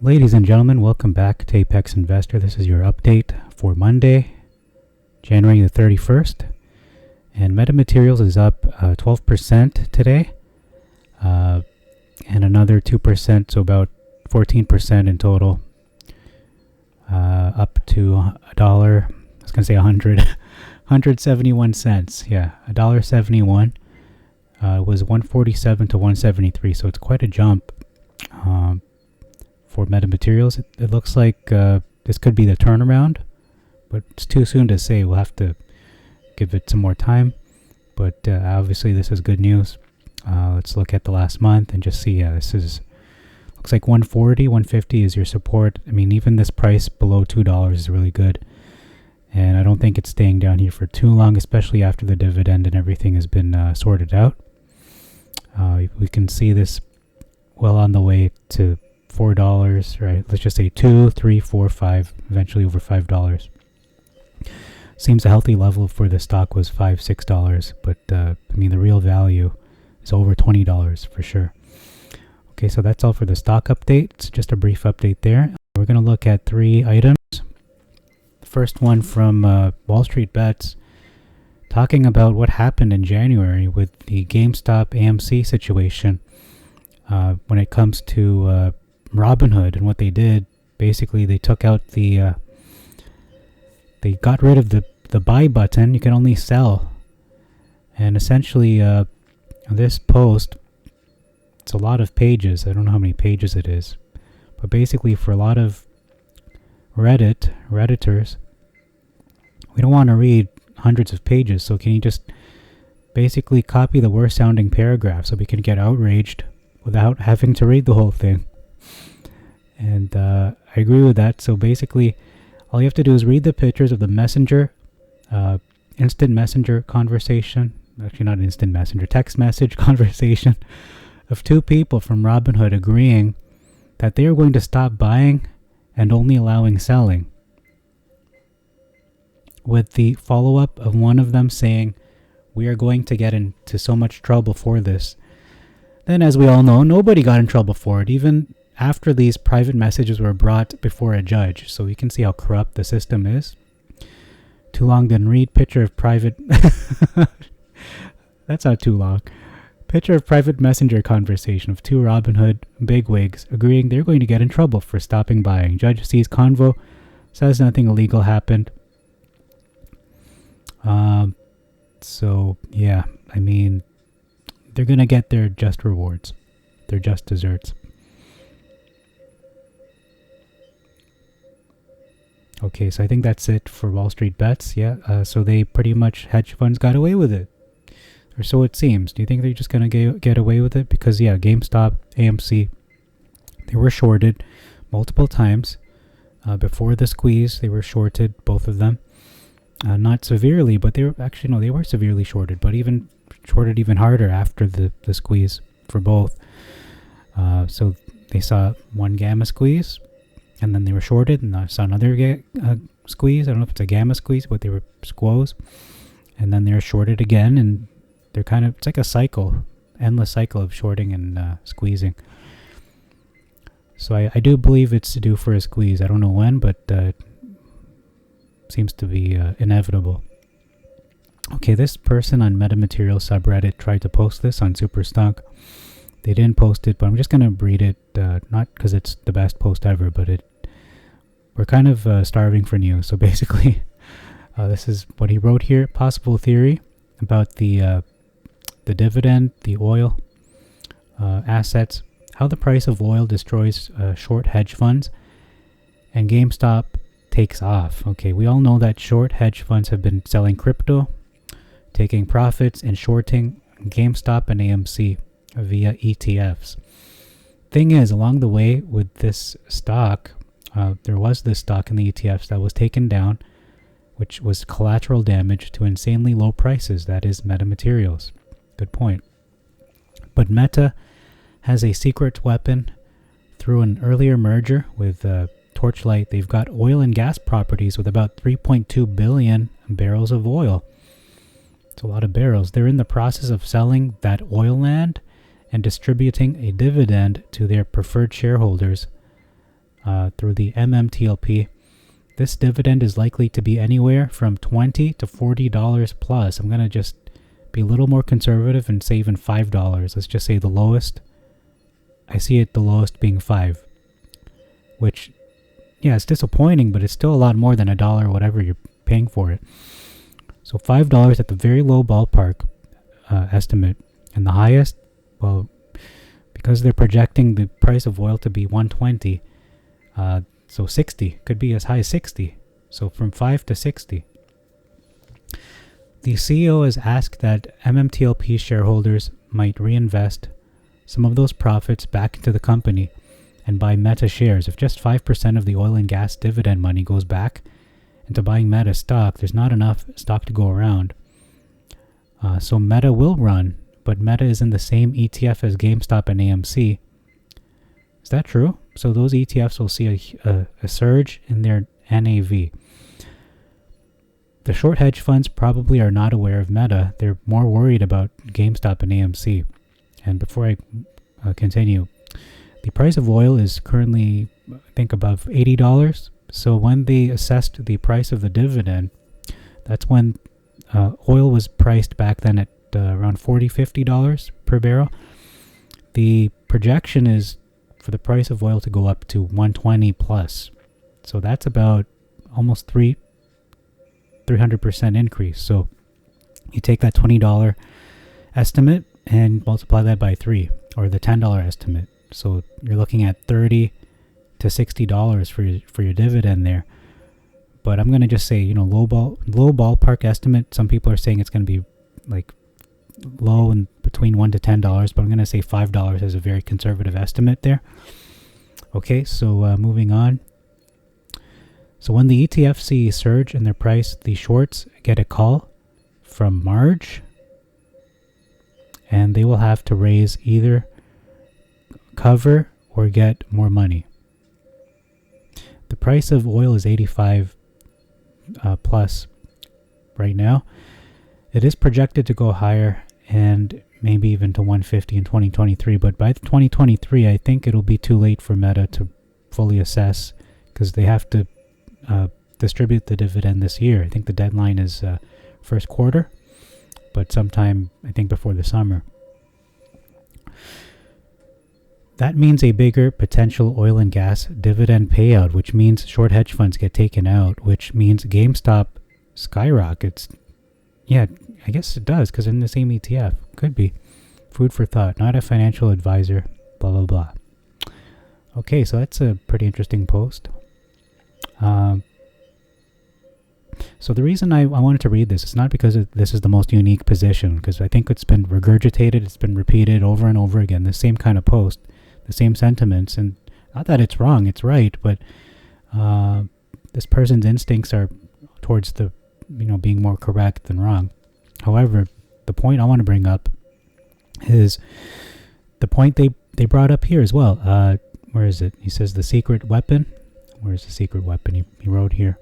Ladies and gentlemen, welcome back to Apex Investor. This is your update for Monday, January the 31st. And Metamaterials is up 12% today, and another 2%, so about 14% in total, up to $1, I was going to say 171 cents. Yeah, $1.71. It was 147 to 173, so it's quite a jump. For Metamaterials, it looks like this could be the turnaround, but it's too soon to say. We'll have to give it some more time, but obviously this is good news. Let's look at the last month and just see. This is looks like 140, 150 is your support. I mean, even this price below $2 is really good, and I don't think it's staying down here for too long, especially after the dividend and everything has been sorted out. We can see this well on the way to $4, right? Let's just say 2, 3, 4, 5, eventually over $5. Seems a healthy level for the stock was $5, $6, but I mean the real value is over $20 for sure. Okay, so that's all for the stock update. It's just a brief update there. We're going to look at 3 items. The first one from Wall Street Bets, talking about what happened in January with the GameStop AMC situation when it comes to Robinhood and what they did. Basically, they took out they got rid of the buy button. You can only sell. And essentially, this post, it's a lot of pages. I don't know how many pages it is. But basically, for a lot of Redditors, we don't want to read hundreds of pages. So can you just basically copy the worst sounding paragraph so we can get outraged without having to read the whole thing? And I agree with that. So basically, all you have to do is read the pictures of the messenger, instant messenger conversation. Actually, not instant messenger, text message conversation of 2 people from Robinhood agreeing that they are going to stop buying and only allowing selling. With the follow-up of one of them saying, "We are going to get into so much trouble for this." Then, as we all know, nobody got in trouble for it, even after these private messages were brought before a judge. So we can see how corrupt the system is. Too long didn't read. Picture of private... That's not too long. Picture of private messenger conversation of 2 Robinhood bigwigs agreeing they're going to get in trouble for stopping buying. Judge sees convo, says nothing illegal happened. So, yeah, I mean, they're going to get their just rewards. Their just desserts. Okay, so I think that's it for Wall Street Bets. Yeah, so they pretty much, hedge funds got away with it. Or so it seems. Do you think they're just going to get away with it? Because, yeah, GameStop, AMC, they were shorted multiple times. Before the squeeze, they were shorted, both of them. Not severely, but they were severely shorted, but even shorted even harder after the squeeze for both. So they saw one gamma squeeze, and then they were shorted, and I saw another squeeze. I don't know if it's a gamma squeeze, but they were squoze. And then they're shorted again, and they're it's like a cycle, endless cycle of shorting and squeezing. So I do believe it's due for a squeeze. I don't know when, but it seems to be inevitable. Okay, this person on Metamaterials subreddit tried to post this on Superstock. They didn't post it, but I'm just going to read it, not because it's the best post ever, but we're kind of starving for news. So basically, this is what he wrote here. Possible theory about the dividend, the oil assets, how the price of oil destroys short hedge funds, and GameStop takes off. Okay, we all know that short hedge funds have been selling crypto, taking profits, and shorting GameStop and AMC via ETFs. Thing is, along the way with this stock, there was this stock in the ETFs that was taken down, which was collateral damage to insanely low prices. That is Metamaterials. Good point. But Meta has a secret weapon through an earlier merger with Torchlight. They've got oil and gas properties with about 3.2 billion barrels of oil. It's a lot of barrels. They're in the process of selling that oil land and distributing a dividend to their preferred shareholders through the MMTLP. This dividend is likely to be anywhere from $20 to $40 plus. I'm going to just be a little more conservative and say even $5. Let's just say the lowest. I see it the lowest being 5, which, yeah, it's disappointing, but it's still a lot more than $1 or whatever you're paying for it. So $5 at the very low ballpark estimate, and the highest, well, because they're projecting the price of oil to be 120, so 60 could be as high as 60. So from 5 to 60. The CEO has asked that MMTLP shareholders might reinvest some of those profits back into the company and buy Meta shares. If just 5% of the oil and gas dividend money goes back into buying Meta stock, there's not enough stock to go around. So Meta will run, but Meta is in the same ETF as GameStop and AMC. Is that true? So those ETFs will see a surge in their NAV. The short hedge funds probably are not aware of Meta. They're more worried about GameStop and AMC. And before I continue, the price of oil is currently, I think, above $80. So when they assessed the price of the dividend, that's when oil was priced back then at around $40, $50 per barrel. The projection is for the price of oil to go up to 120 plus. So that's about almost 300% increase. So you take that $20 estimate and multiply that by 3, or the $10 estimate. So you're looking at $30 to $60 for your dividend there. But I'm going to just say, low ballpark estimate. Some people are saying it's going to be like low and between $1 to $10, but I'm going to say $5 as a very conservative estimate there. Okay, so moving on. So when the ETFs see a surge in their price, the shorts get a call from Marge, and they will have to raise either cover or get more money. The price of oil is 85 plus right now. It is projected to go higher and maybe even to 150 in 2023. But by 2023, I think it'll be too late for Meta to fully assess, because they have to distribute the dividend this year. I think the deadline is first quarter, but sometime, I think, before the summer. That means a bigger potential oil and gas dividend payout, which means short hedge funds get taken out, which means GameStop skyrockets. Yeah, I guess it does, because in the same ETF. Could be. Food for thought. Not a financial advisor. Blah, blah, blah. Okay, so that's a pretty interesting post. So the reason I wanted to read this is not because this is the most unique position, because I think it's been regurgitated, it's been repeated over and over again, the same kind of post, the same sentiments, and not that it's wrong, it's right, but this person's instincts are towards the, being more correct than wrong. However, the point I want to bring up is the point they brought up here as well. Where is it? He says the secret weapon. Where's the secret weapon? He wrote here.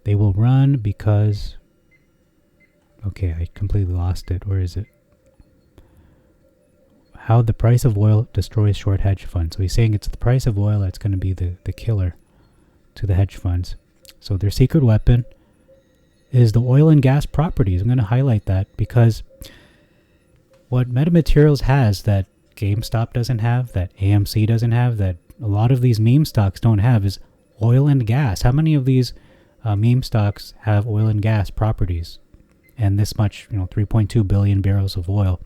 They will run because... Okay, I completely lost it. Where is it? How the price of oil destroys short hedge funds. So he's saying it's the price of oil that's going to be the killer to the hedge funds. So their secret weapon is the oil and gas properties. I'm going to highlight that because what metamaterials has that GameStop doesn't have, that AMC doesn't have, that a lot of these meme stocks don't have is oil and gas. How many of these meme stocks have oil and gas properties? And this much, 3.2 billion barrels of oil.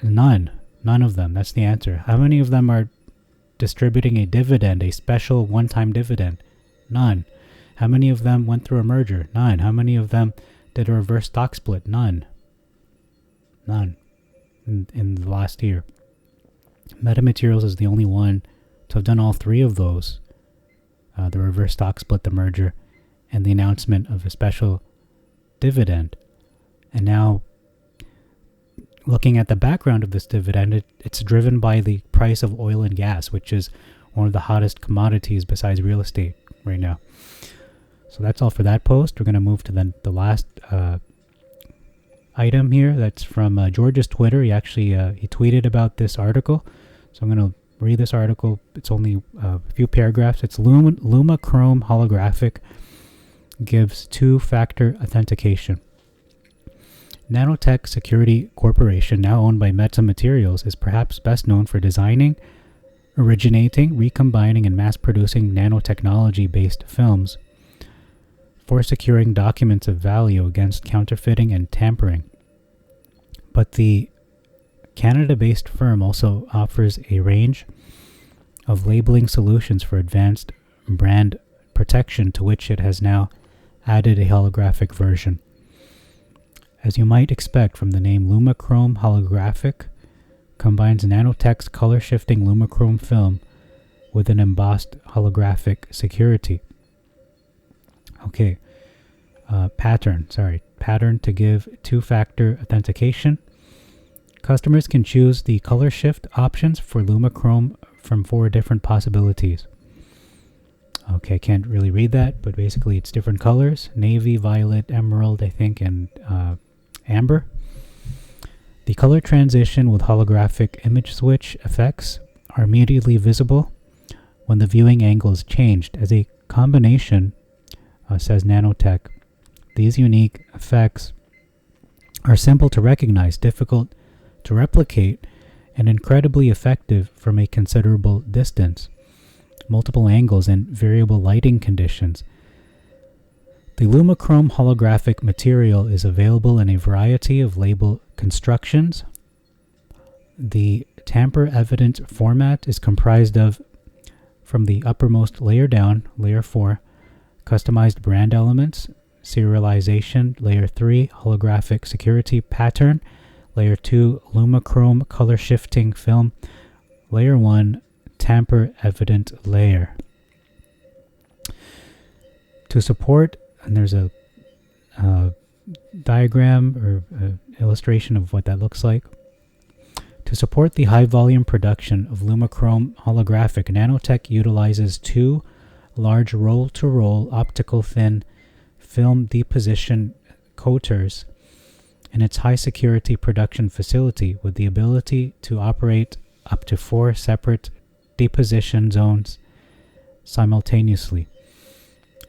None of them. That's the answer. How many of them are distributing a dividend, a special one-time dividend? None. How many of them went through a merger? None. How many of them did a reverse stock split? None. In the last year. Metamaterials is the only one to have done all three of those. The reverse stock split, the merger, and the announcement of a special dividend. And now, looking at the background of this dividend, it's driven by the price of oil and gas, which is one of the hottest commodities besides real estate right now. So that's all for that post. We're going to move to the last item here. That's from George's Twitter. He actually he tweeted about this article. So I'm going to read this article. It's only a few paragraphs. It's LumaChrome Holographic gives two-factor authentication. Nanotech Security Corporation, now owned by Meta Materials, is perhaps best known for designing, originating, recombining, and mass-producing nanotechnology-based films for securing documents of value against counterfeiting and tampering. But the Canada-based firm also offers a range of labeling solutions for advanced brand protection, to which it has now added a holographic version. As you might expect from the name, LumaChrome Holographic combines Nanotech's color-shifting LumaChrome film with an embossed holographic security. Okay, pattern to give two-factor authentication. Customers can choose the color shift options for LumaChrome from 4 different possibilities. Okay, I can't really read that, but basically it's different colors: navy, violet, emerald, I think, and amber. The color transition with holographic image switch effects are immediately visible when the viewing angle is changed. As a combination, says Nanotech, these unique effects are simple to recognize, difficult to replicate, and incredibly effective from a considerable distance. Multiple angles and variable lighting conditions. The LumaChrome holographic material is available in a variety of label constructions. The tamper-evident format is comprised of, from the uppermost layer down, layer 4, customized brand elements, serialization, layer 3, holographic security pattern, layer 2, LumaChrome color shifting film, layer 1, tamper-evident layer. To support, and there's a diagram or illustration of what that looks like. To support the high-volume production of LumaChrome holographic, Nanotech utilizes 2 large roll-to-roll optical thin film deposition coaters in its high-security production facility, with the ability to operate up to 4 separate deposition zones simultaneously.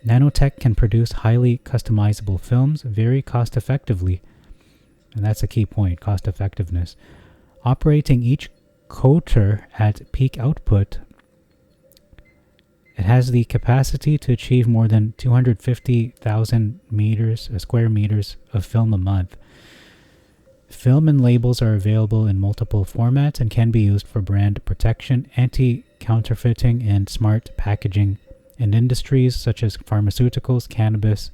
Nanotech can produce highly customizable films very cost-effectively, and that's a key point, cost-effectiveness. Operating each coater at peak output, it has the capacity to achieve more than 250,000 square meters of film a month. Film and labels are available in multiple formats and can be used for brand protection, anti-counterfeiting, and smart packaging in industries such as pharmaceuticals, cannabis,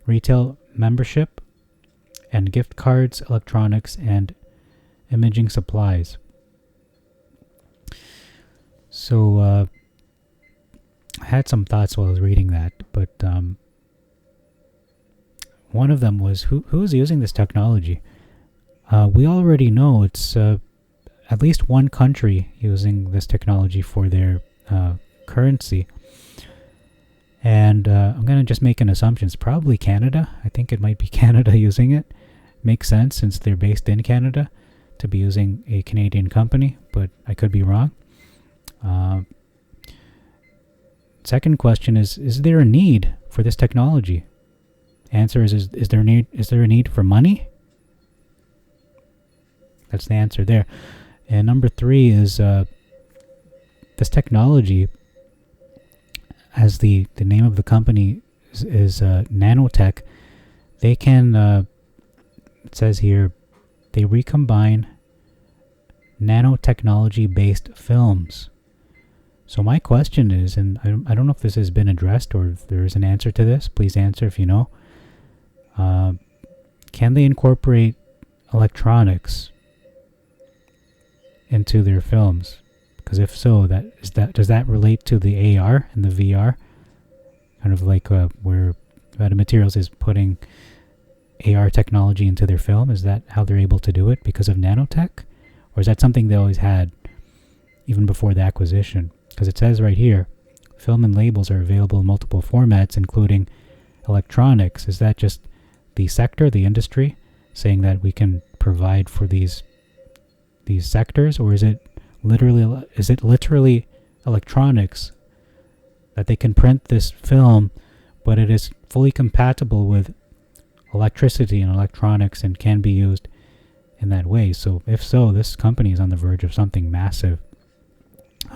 retail membership, and gift cards, electronics, and imaging supplies. So I had some thoughts while I was reading that, but one of them was who is using this technology? We already know it's at least one country using this technology for their currency. And I'm going to just make an assumption. It's probably Canada. I think it might be Canada using it. Makes sense since they're based in Canada to be using a Canadian company, but I could be wrong. Second question is there a need for this technology? Answer is there a need for money? That's the answer there. And number 3 is this technology, as the name of the company is Nanotech. They can, it says here, they recombine nanotechnology-based films. So my question is, and I don't know if this has been addressed or if there is an answer to this, please answer if you know. Can they incorporate electronics into their films? Because if so, does that relate to the AR and the VR? Kind of like where Meta Materials is putting AR technology into their film. Is that how they're able to do it because of Nanotech? Or is that something they always had even before the acquisition? Because it says right here, film and labels are available in multiple formats, including electronics, is that just the sector, the industry, saying that we can provide for these sectors, or is it literally electronics that they can print this film, but it is fully compatible with electricity and electronics and can be used in that way? So if so, this company is on the verge of something massive.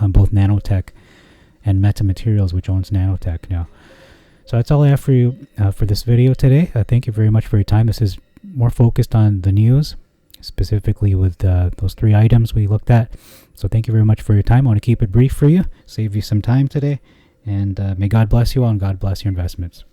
Both Nanotech and Metamaterials, which owns Nanotech now. So that's all I have for you for this video today. Thank you very much for your time. This is more focused on the news, specifically with those 3 items we looked at. So thank you very much for your time. I want to keep it brief for you, save you some time today, and may God bless you all and God bless your investments.